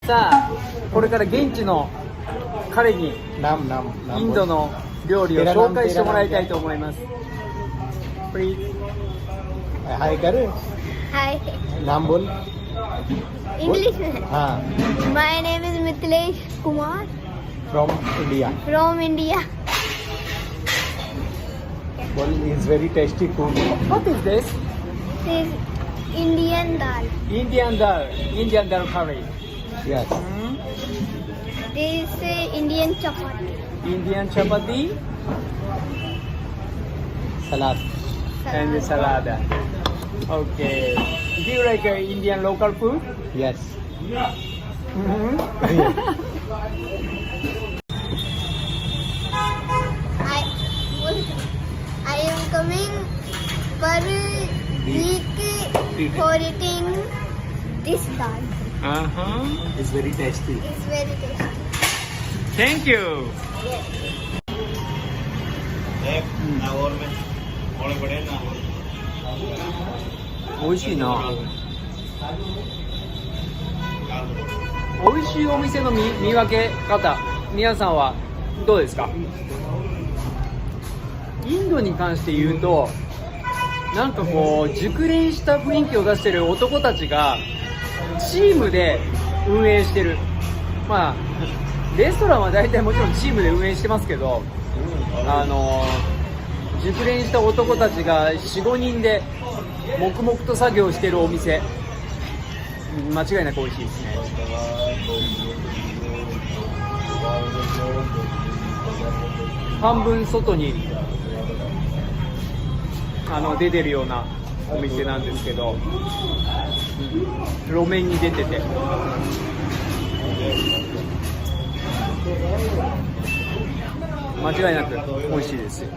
さあ、これから現地の彼にインドの料理を紹介してもらいたいと思います。Please. हाय कर Hi, नाम बोल English में. हाँ My name is Mithilesh Kumar from India from India. बोल is very tasty food What is this? This is Indian dal. Indian dal curry. Yes This is Indian chapati. Indian chapati salad and salad. Okay. Do you like Indian local food? Yes I am coming per week for eating this dal. Is very tasty It's very tasty. Thank you.美味しいな。美味しいお店の見分け方、皆さんはどうですか？インドに関して言うと、なんかこう熟練した雰囲気を出してる男たちがチームで運営してる。まあレストランは大体もちろんチームで運営してますけど、熟練した男たちが 4,5 人で黙々と作業してるお店、間違いなく美味しいですね。半分外に出てるようなお店なんですけど、路面に出てて間違いなく美味しいですよ。